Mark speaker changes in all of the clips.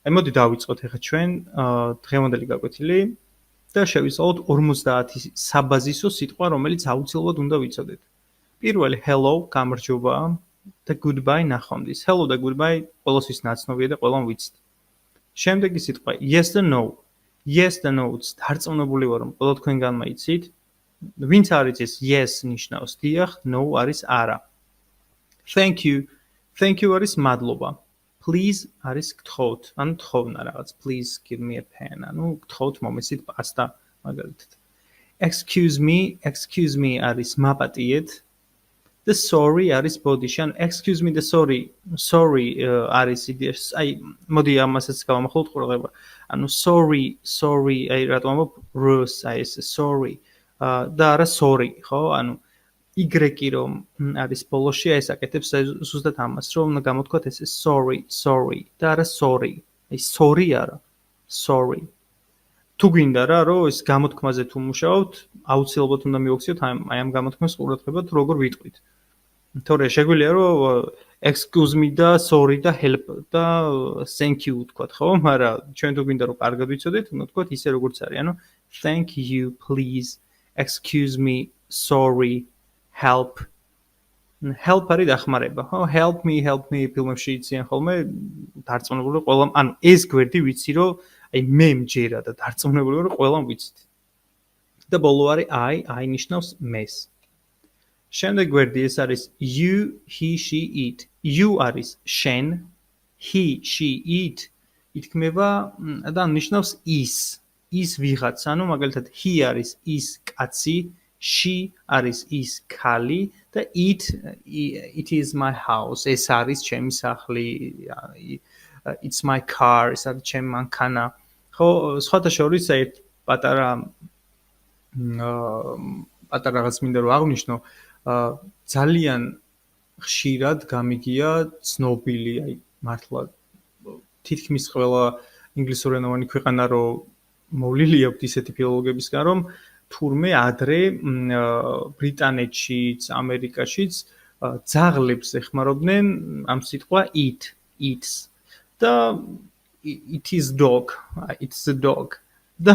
Speaker 1: აი მოდი დავიწყოთ ახლა ჩვენ დღევანდელი გაკვეთილი და შევისწავლოთ 50 საბაზისო სიტყვა, რომელიც აუცილებლად უნდა ვიცოდეთ. პირველი hello, გამარჯობა და goodbye ნახვამდის. Hello და goodbye ყველასთვის ნაცნობია და ყველამ ვიცით. შემდეგი სიტყვა yes და no. Yes და no-ს დარწმუნებული ვარ, რომ ყველა თქვენგანმა იცით. ვინც არ იცის yes ნიშნავს დიახ, no არის არა. Thank you. Thank you არის მადლობა. Please არის გთხოვთ, ანუ თხოვნა რაღაც. Please give me a pen. ანუ გთხოვთ მომესით პასტა მაგალითად. Excuse me არის მაპატიეთ. The sorry არის ბოდიში. ანუ excuse me და sorry არის იდეაში. აი მოდი ამასაც გავამახვილოთ ყურადღება. ანუ sorry აი რატომ ამბობ რს აი ეს sorry და არა sorry, ხო? ანუ Y რომ არის ბოლოში ეს აკეთებს ზუსტად ამას, რომ უნდა გამოთქვათ ესე sorry და არა sorry. აი sorry არა, sorry. თუ გინდა რა, რომ ეს გამოთქმაზე თუ მუშაობთ, აუცილებლად უნდა მივაქციოთ აი ამ გამოთქმას ყურადღება თუ როგორ ვიტყვით. თორე შეგვიძლია რომ excuse me და sorry და help და thank you ვთქვათ, ხო? მაგრამ ჩვენ თუ გინდა რომ კარგად ვიცოდეთ, უნდა ვთქვათ ისე როგორც არის. ანუ thank you, please, excuse me, sorry, help. Help არის დახმარება, ხო? Help me ფილმებში იციან ხოლმე დარწმუნებული ყველამ, ანუ ეს გვერდი ვიცი რომ აი მე მჯერა და დარწმუნებული ვარ რომ ყველამ ვიცით. და ბოლო არის I ნიშნავს მეს. შემდეგ გვერდი ეს არის you, he, she, it. You არის შენ, he, she, it ითქმება და ნიშნავს ის ვიღაც, ანუ მაგალითად he არის ის კაცი, she არის ის ქალი და it is my house. ეს არის ჩემი სახლი, it's my car, ეს არის ჩემი მანქანა. ხო, სხვათა შორის ერთ პატარა რაღაც მინდა რომ აღვნიშნო, ძალიან ხშირად გამიგია ცნობილი, აი მართლა თითქმის ყველა ინგლისურენოვანი ქვეყანა რომ მოვლილი აქვს ისეთი ფილოლოგებისგან, რომ თურმე ადრე ბრიტანეთშიც, ამერიკაშიც ძაღლებს ეხმარობდნენ ამ სიტყვა eats და it is dog, it's a dog. და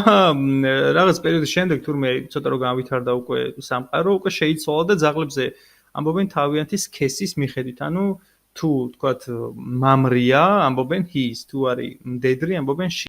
Speaker 1: რაღაც პერიოდის შემდეგ თურმე ცოტა რომ განვითარდა უკვე სამყარო, უკვე შეიცვალა და ძაღლებზე ამბობენ თავიანთი სქესის მიხედვით. ანუ თუ თქვათ მამრია, ამბობენ his, თუ არის მდედრი, ამბობენ she.